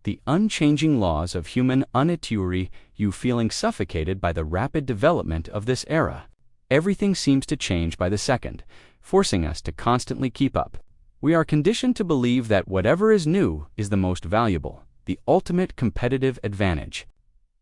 The Unchanging Laws of Human Nature. You feeling suffocated by the rapid development of this era. Everything seems to change by the second, forcing us to constantly keep up. We are conditioned to believe that whatever is new is the most valuable, the ultimate competitive advantage.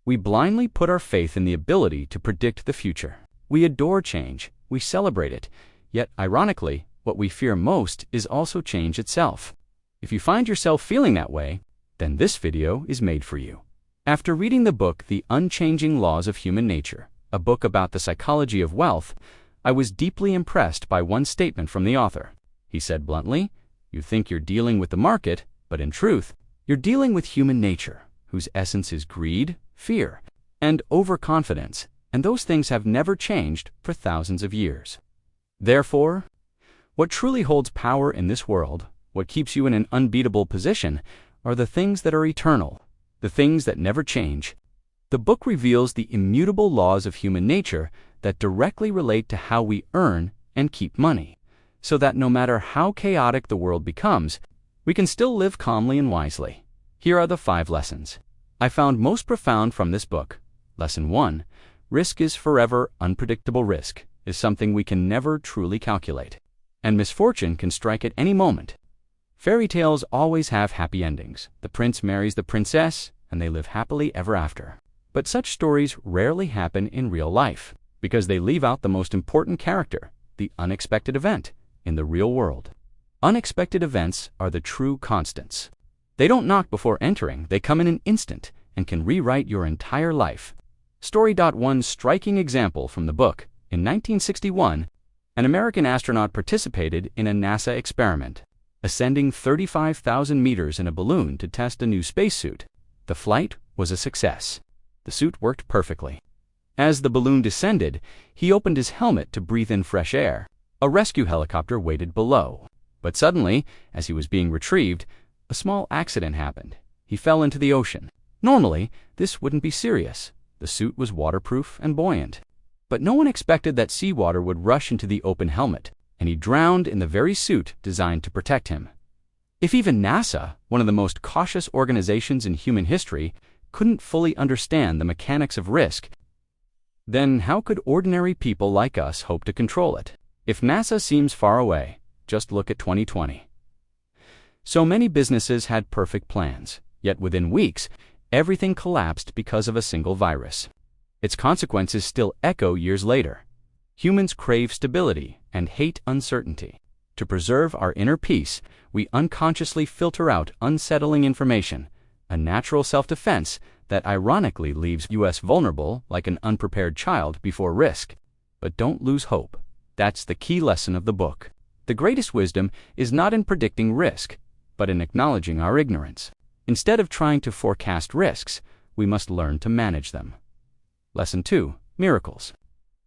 We blindly put our faith in the ability to predict the future. We adore change, we celebrate it, yet ironically, what we fear most is also change itself. If you find yourself feeling that way, then this video is made for you. After reading the book The Unchanging Laws of Human Nature, a book about the psychology of wealth, I was deeply impressed by one statement from the author. He said bluntly, "You think you're dealing with the market, but in truth, you're dealing with human nature, whose essence is greed, fear, and overconfidence, and those things have never changed for thousands of years. Therefore, what truly holds power in this world, what keeps you in an unbeatable position, are the things that are eternal, the things that never change." The book reveals the immutable laws of human nature that directly relate to how we earn and keep money, so that no matter how chaotic the world becomes, we can still live calmly and wisely. Here are the 5 lessons I found most profound from this book. Lesson 1. Risk is forever. Unpredictable risk is something we can never truly calculate, and misfortune can strike at any moment. Fairy tales always have happy endings. The prince marries the princess, and they live happily ever after. But such stories rarely happen in real life, because they leave out the most important character, the unexpected event, in the real world. Unexpected events are the true constants. They don't knock before entering, they come in an instant and can rewrite your entire life. Story. One striking example from the book. In 1961, an American astronaut participated in a NASA experiment, ascending 35,000 meters in a balloon to test a new spacesuit. The flight was a success. The suit worked perfectly. As the balloon descended, he opened his helmet to breathe in fresh air. A rescue helicopter waited below. But suddenly, as he was being retrieved, a small accident happened. He fell into the ocean. Normally, this wouldn't be serious. The suit was waterproof and buoyant. But no one expected that seawater would rush into the open helmet, and he drowned in the very suit designed to protect him. If even NASA, one of the most cautious organizations in human history, couldn't fully understand the mechanics of risk, then how could ordinary people like us hope to control it? If NASA seems far away, just look at 2020. So many businesses had perfect plans, yet within weeks, everything collapsed because of a single virus. Its consequences still echo years later. Humans crave stability and hate uncertainty. To preserve our inner peace, we unconsciously filter out unsettling information, a natural self-defense that ironically leaves us vulnerable like an unprepared child before risk. But don't lose hope. That's the key lesson of the book. The greatest wisdom is not in predicting risk, but in acknowledging our ignorance. Instead of trying to forecast risks, we must learn to manage them. Lesson 2. Miracles.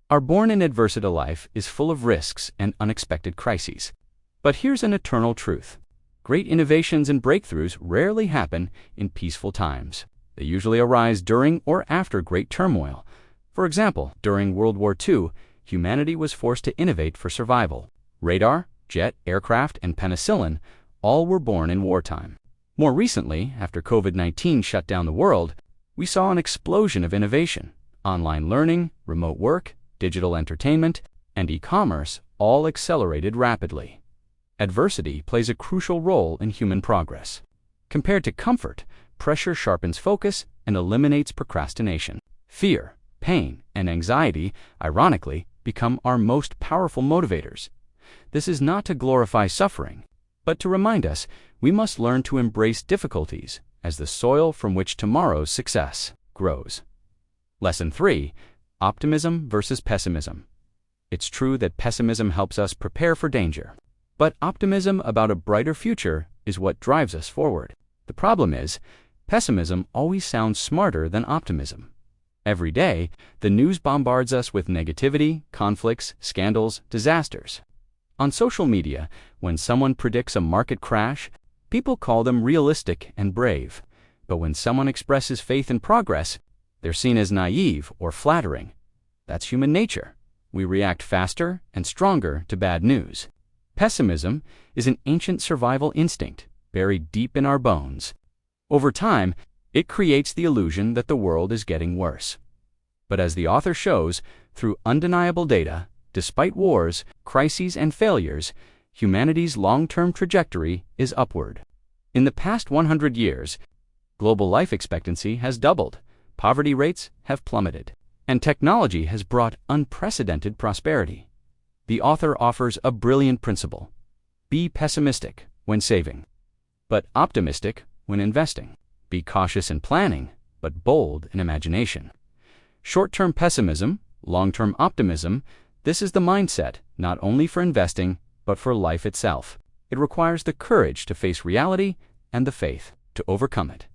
Our born-in adversity life is full of risks and unexpected crises. But here's an eternal truth. Great innovations and breakthroughs rarely happen in peaceful times. They usually arise during or after great turmoil. For example, during World War II, humanity was forced to innovate for survival. Radar, jet, aircraft, and penicillin all were born in wartime. More recently, after COVID-19 shut down the world, we saw an explosion of innovation. Online learning, remote work, digital entertainment, and e-commerce all accelerated rapidly. Adversity plays a crucial role in human progress. Compared to comfort, pressure sharpens focus and eliminates procrastination. Fear, pain, and anxiety, ironically, become our most powerful motivators. This is not to glorify suffering, but to remind us we must learn to embrace difficulties as the soil from which tomorrow's success grows. Lesson 3. Optimism versus pessimism. It's true that pessimism helps us prepare for danger, but optimism about a brighter future is what drives us forward. The problem is, pessimism always sounds smarter than optimism. Every day, the news bombards us with negativity, conflicts, scandals, disasters. On social media, when someone predicts a market crash, people call them realistic and brave. But when someone expresses faith in progress, they're seen as naive or flattering. That's human nature. We react faster and stronger to bad news. Pessimism is an ancient survival instinct buried deep in our bones. Over time, it creates the illusion that the world is getting worse. But as the author shows, through undeniable data, despite wars, crises, and failures, humanity's long-term trajectory is upward. In the past 100 years, global life expectancy has doubled, poverty rates have plummeted, and technology has brought unprecedented prosperity. The author offers a brilliant principle: be pessimistic when saving, but optimistic when investing. Be cautious in planning, but bold in imagination. Short-term pessimism, long-term optimism, this is the mindset not only for investing, but for life itself. It requires the courage to face reality and the faith to overcome it.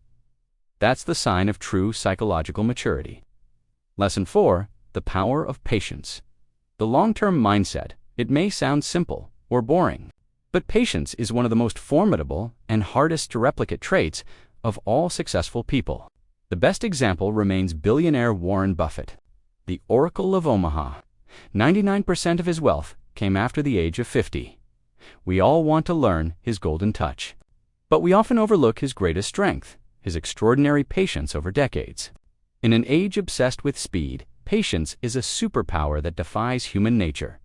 That's the sign of true psychological maturity. Lesson 4: the power of patience. The long-term mindset, it may sound simple or boring, but patience is one of the most formidable and hardest to replicate traits of all successful people. The best example remains billionaire Warren Buffett, the Oracle of Omaha. 99% of his wealth came after the age of 50. We all want to learn his golden touch, but we often overlook his greatest strength, his extraordinary patience over decades. In an age obsessed with speed, patience is a superpower that defies human nature.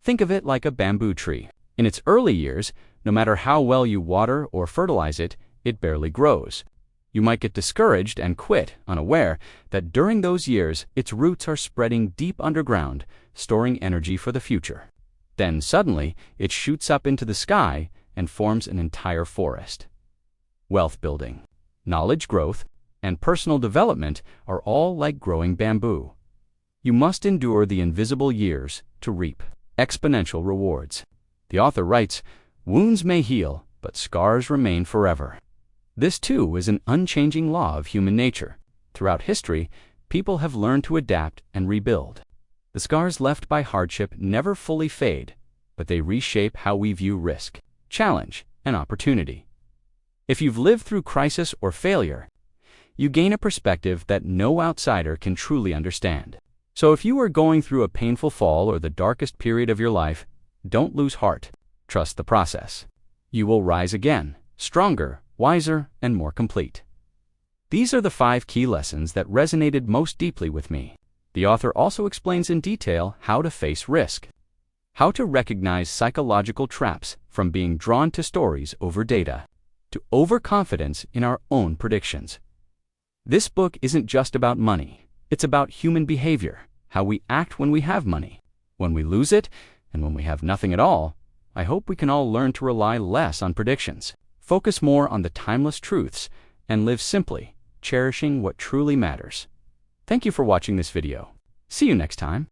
Think of it like a bamboo tree. In its early years, no matter how well you water or fertilize it, it barely grows. You might get discouraged and quit, unaware that during those years its roots are spreading deep underground, storing energy for the future. Then suddenly, it shoots up into the sky and forms an entire forest. Wealth building, knowledge growth, and personal development are all like growing bamboo. You must endure the invisible years to reap exponential rewards. The author writes, "Wounds may heal, but scars remain forever." This, too, is an unchanging law of human nature. Throughout history, people have learned to adapt and rebuild. The scars left by hardship never fully fade, but they reshape how we view risk, challenge, and opportunity. If you've lived through crisis or failure, you gain a perspective that no outsider can truly understand. So if you are going through a painful fall or the darkest period of your life, don't lose heart. Trust the process. You will rise again, stronger, wiser, and more complete. These are the 5 key lessons that resonated most deeply with me. The author also explains in detail how to face risk, how to recognize psychological traps from being drawn to stories over data, to overconfidence in our own predictions. This book isn't just about money. It's about human behavior, how we act when we have money, when we lose it, and when we have nothing at all. I hope we can all learn to rely less on predictions, focus more on the timeless truths, and live simply, cherishing what truly matters. Thank you for watching this video. See you next time.